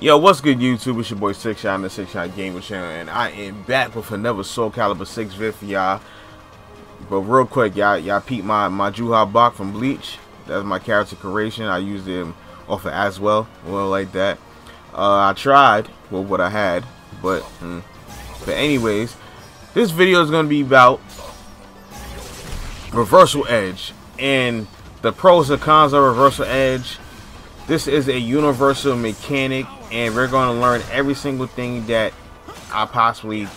Yo, what's good, YouTube? It's your boy 6Shot on the 6Shot Gamer Channel, and I am back with another SoulCalibur 6 vid for y'all. But real quick, y'all peep my Juha Bach from Bleach. That's my character creation. I used him off of Aswell, well, like that. I tried with what I had, but anyways, this video is gonna be about Reversal Edge and the pros and cons of Reversal Edge. This is a universal mechanic, and we're going to learn every single thing that I possibly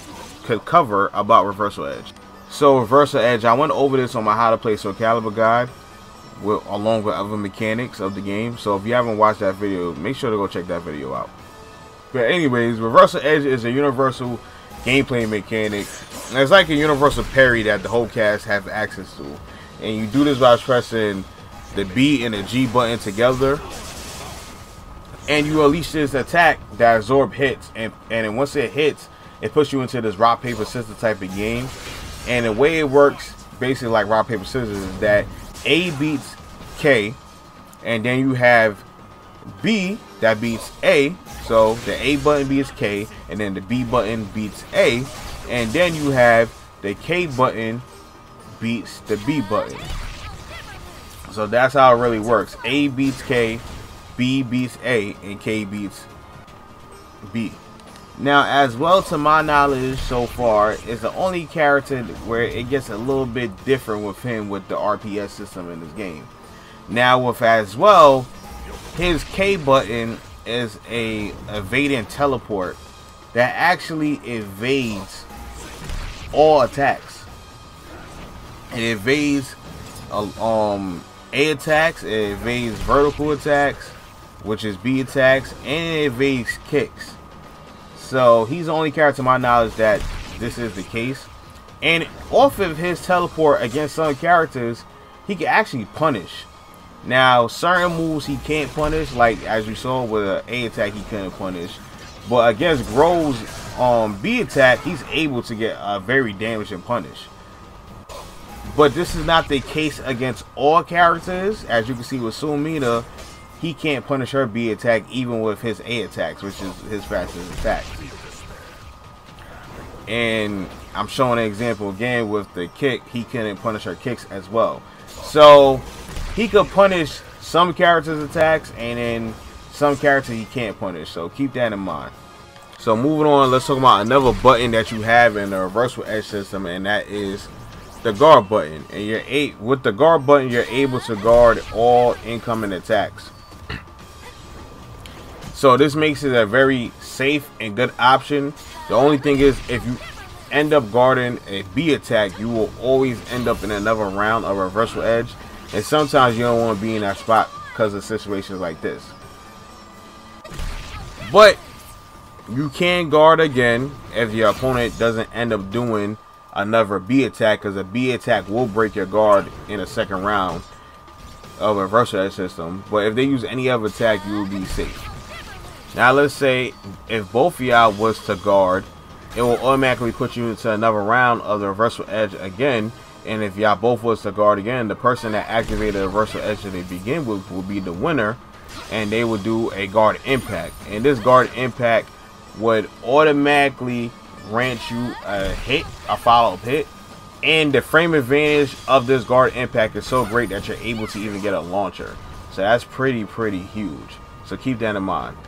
could cover about Reversal Edge. So Reversal Edge, I went over this on my How to Play SoulCalibur guide, along with other mechanics of the game. So if you haven't watched that video, make sure to go check that video out. But anyways, Reversal Edge is a universal gameplay mechanic. And it's like a universal parry that the whole cast have access to. And you do this by pressing the B and the G button together. And you unleash this attack that absorb hits, and then once it hits, it puts you into this rock paper scissors type of game. And the way it works, basically like rock paper scissors, is that A beats K, and then you have B that beats A. So the A button beats K, and then the B button beats A, and then you have the K button beats the B button. So that's how it really works. A beats K, B beats A, and K beats B. Now, as well, to my knowledge so far, is the only character where it gets a little bit different with him with the RPS system in this game. Now, with as well, his K button is a evade and teleport that actually evades all attacks. It evades A attacks, it evades vertical attacks, which is B attacks, and it evades kicks. So he's the only character to my knowledge that this is the case. And off of his teleport against some characters, he can actually punish. Now, certain moves he can't punish, like as you saw with an A attack he couldn't punish. But against Grove's B attack, he's able to get a very damaging punish. But this is not the case against all characters. As you can see with Sumida, he can't punish her B attack even with his A attacks, which is his fastest attack. And I'm showing an example again with the kick. He couldn't punish her kicks as well. So he could punish some characters' attacks, and then some characters he can't punish. So keep that in mind. So moving on, let's talk about another button that you have in the Reversal Edge system, and that is the guard button. And with the guard button, you're able to guard all incoming attacks. So this makes it a very safe and good option. The only thing is, if you end up guarding a B attack, you will always end up in another round of Reversal Edge. And sometimes you don't want to be in that spot because of situations like this. But you can guard again if your opponent doesn't end up doing another B attack, because a B attack will break your guard in a second round of a Reversal Edge system. But if they use any other attack, you will be safe. Now let's say if both of y'all was to guard, it will automatically put you into another round of the Reversal Edge again. And if y'all both was to guard again, the person that activated the Reversal Edge that they begin with will be the winner, and they will do a guard impact. And this guard impact would automatically grant you a hit, a follow-up hit. And the frame advantage of this guard impact is so great that you're able to even get a launcher. So that's pretty huge. So keep that in mind.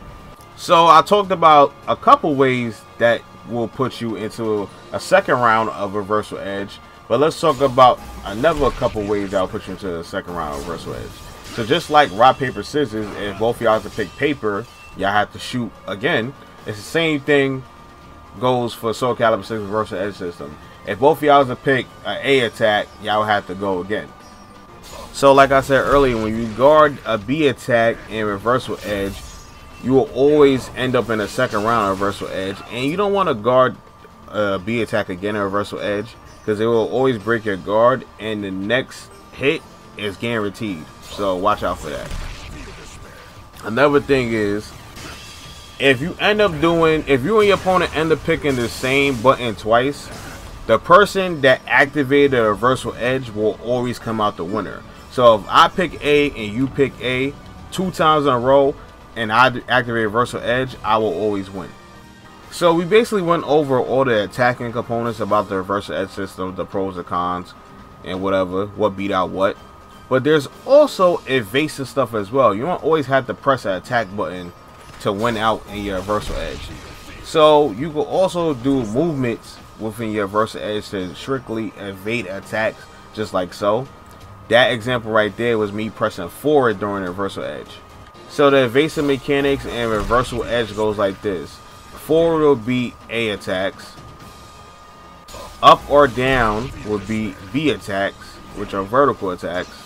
So I talked about a couple ways that will put you into a second round of Reversal Edge, but let's talk about another couple ways that will put you into the second round of Reversal Edge. So just like rock paper scissors, if both of y'all have to pick paper, y'all have to shoot again. It's the same thing goes for SoulCalibur 6 Reversal Edge system. If both of y'all have to pick an A attack, y'all have to go again. So like I said earlier, when you guard a B attack in Reversal Edge, you will always end up in a second round of Reversal Edge, and you don't want to guard a B attack again in Reversal Edge, because it will always break your guard, and the next hit is guaranteed. So watch out for that. Another thing is, if you and your opponent end up picking the same button twice, the person that activated the Reversal Edge will always come out the winner. So if I pick A and you pick A 2 times in a row, and I activate reversal edge, I will always win. So we basically went over all the attacking components about the reversal edge system, the pros and cons, and whatever, what beat out what. But there's also evasive stuff as well. You don't always have to press an attack button to win out in your reversal edge. So you can also do movements within your reversal edge to strictly evade attacks, just like so. That example right there was me pressing forward during the reversal edge. So the evasive mechanics and reversal edge goes like this. Forward will be A attacks. Up or down will be B attacks, which are vertical attacks.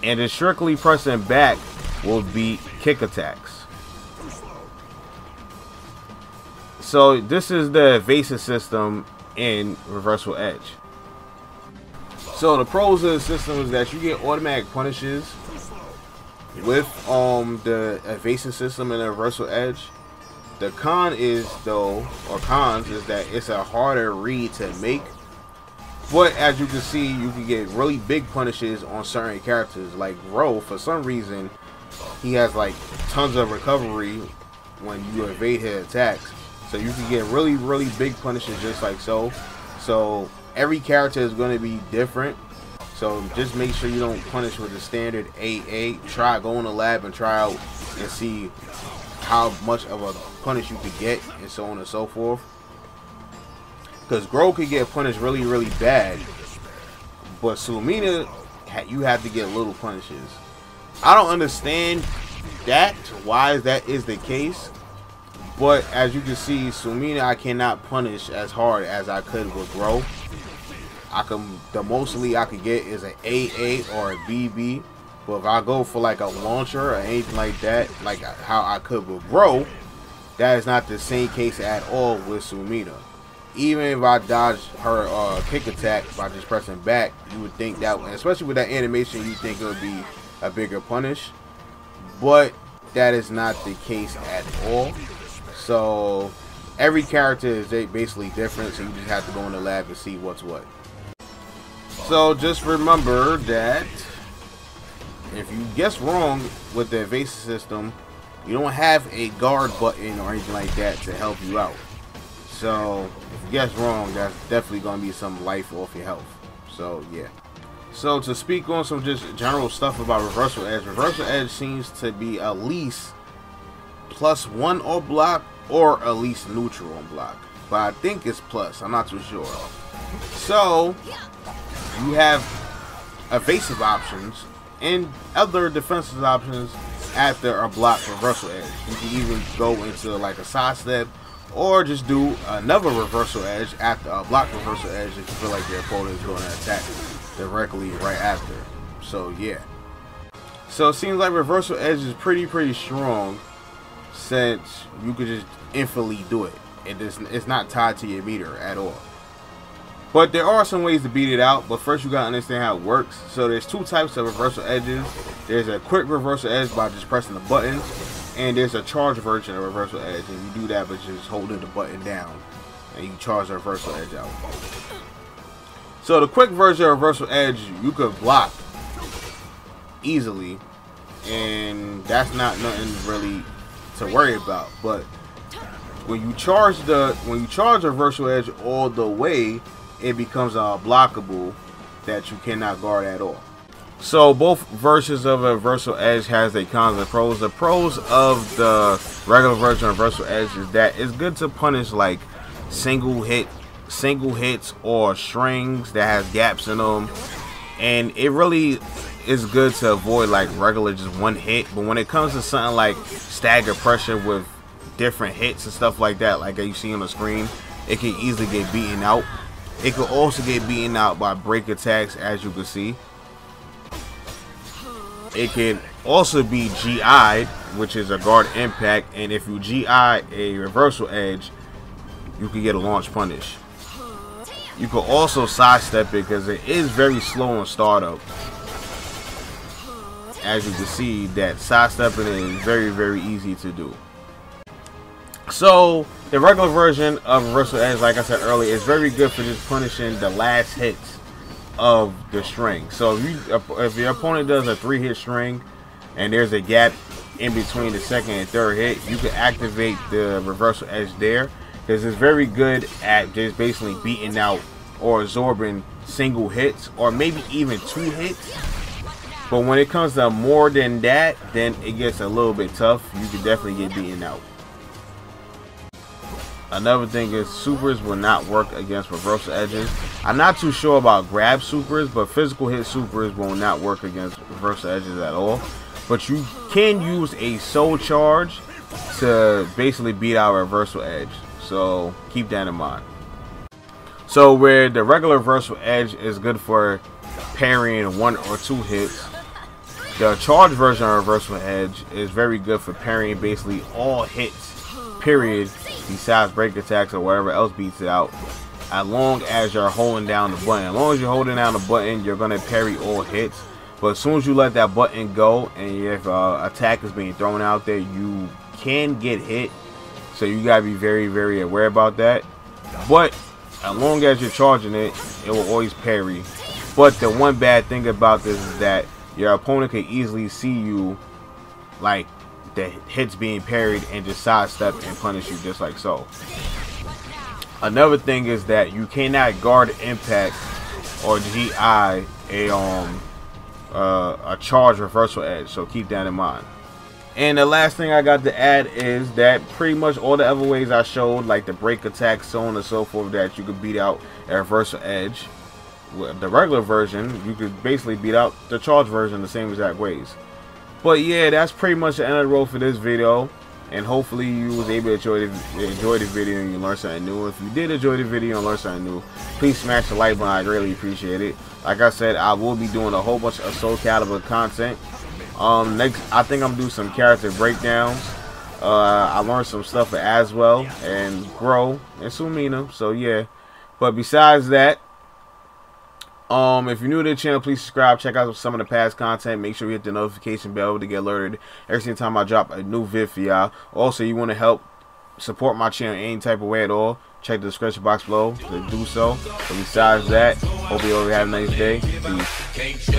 And the strictly pressing back will be kick attacks. So this is the evasive system in reversal edge. So the pros of the system is that you get automatic punishes with the evasive system and the reversal edge. The con is though, or cons is that it's a harder read to make. But as you can see, you can get really big punishes on certain characters. Like Ro, for some reason, he has like tons of recovery when you evade his attacks. So you can get really, really big punishes just like so. So every character is going to be different. So just make sure you don't punish with the standard AA. Try, go in the lab and try out and see how much of a punish you could get, and so on and so forth. Because Gro could get punished really, really bad, but Sulmina, you have to get little punishes. I don't understand that, why that is the case. But as you can see, Sulmina I cannot punish as hard as I could with Gro. The mostly I could get is an AA or a BB. But if I go for like a launcher or anything like that, like how I could with Gro, that is not the same case at all with Sulmina. Even if I dodge her kick attack by just pressing back, you would think that, especially with that animation, you think it would be a bigger punish. But that is not the case at all. So every character is basically different, so you just have to go in the lab and see what's what. So just remember that if you guess wrong with the evasive system, you don't have a guard button or anything like that to help you out. So if you guess wrong, that's definitely going to be some life off your health. So yeah. So to speak on some just general stuff about reversal edge seems to be at least +1 on block or at least neutral on block. But I think it's plus, I'm not too sure. So you have evasive options and other defensive options after a block reversal edge. You can even go into like a sidestep or just do another reversal edge after a block reversal edge if you feel like your opponent is going to attack directly right after. So yeah. So it seems like reversal edge is pretty strong, since you could just infinitely do it. It's not tied to your meter at all. But there are some ways to beat it out, but first you gotta understand how it works. So there's two types of reversal edges. There's a quick reversal edge by just pressing the button, and there's a charge version of reversal edge, and you do that by just holding the button down, and you charge the reversal edge out. So the quick version of reversal edge, you could block easily, and that's not nothing really to worry about. But when you charge reversal edge all the way, it becomes unblockable that you cannot guard at all. So both versions of a reversal edge has their cons and pros. The pros of the regular version of reversal edge is that it's good to punish like single hits or strings that has gaps in them, and it really is good to avoid like regular just one hit. But when it comes to something like stagger pressure with different hits and stuff like that, like you see on the screen, it can easily get beaten out. It could also get beaten out by break attacks, as you can see. It can also be GI'd, which is a guard impact, and if you GI a reversal edge, you can get a launch punish. You can also sidestep it because it is very slow on startup. As you can see, that sidestepping is very easy to do. So the regular version of reversal edge, like I said earlier, is very good for just punishing the last hits of the string. So if your opponent does a 3-hit string, and there's a gap in between the second and third hit, you can activate the reversal edge there, because it's very good at just basically beating out or absorbing single hits or maybe even 2 hits. But when it comes to more than that, then it gets a little bit tough. You can definitely get beaten out. Another thing is supers will not work against reversal edges. I'm not too sure about grab supers, but physical hit supers will not work against reversal edges at all. But you can use a soul charge to basically beat out a reversal edge. So keep that in mind. So where the regular reversal edge is good for parrying 1 or 2 hits, the charge version of reversal edge is very good for parrying basically all hits, period, besides break attacks or whatever else beats it out, as long as you're holding down the button. As long as you're holding down the button, you're going to parry all hits. But as soon as you let that button go and if attack is being thrown out there, you can get hit. So you got to be very, very aware about that. But as long as you're charging it, it will always parry. But the one bad thing about this is that your opponent can easily see you, like, the hits being parried and just sidestep and punish you just like so. Another thing is that you cannot guard impact or GI a charge reversal edge, so keep that in mind. And the last thing I got to add is that pretty much all the other ways I showed, like the break attack, so on and so forth, that you could beat out a reversal edge, with the regular version, you could basically beat out the charge version the same exact ways. But yeah, that's pretty much the end of the road for this video. And hopefully you was able to enjoy the video and you learned something new. If you did enjoy the video and learn something new, please smash the like button. I greatly appreciate it. Like I said, I will be doing a whole bunch of SoulCalibur content. Next, I think I'm doing some character breakdowns. I learned some stuff for Aswell and Grow and Sumina. So yeah. But besides that, if you're new to the channel, please subscribe. Check out some of the past content. Make sure you hit the notification bell to get alerted every single time I drop a new vid for y'all. Also, you want to help support my channel in any type of way at all, check the description box below to do so. But besides that, hope you all have a nice day. Peace.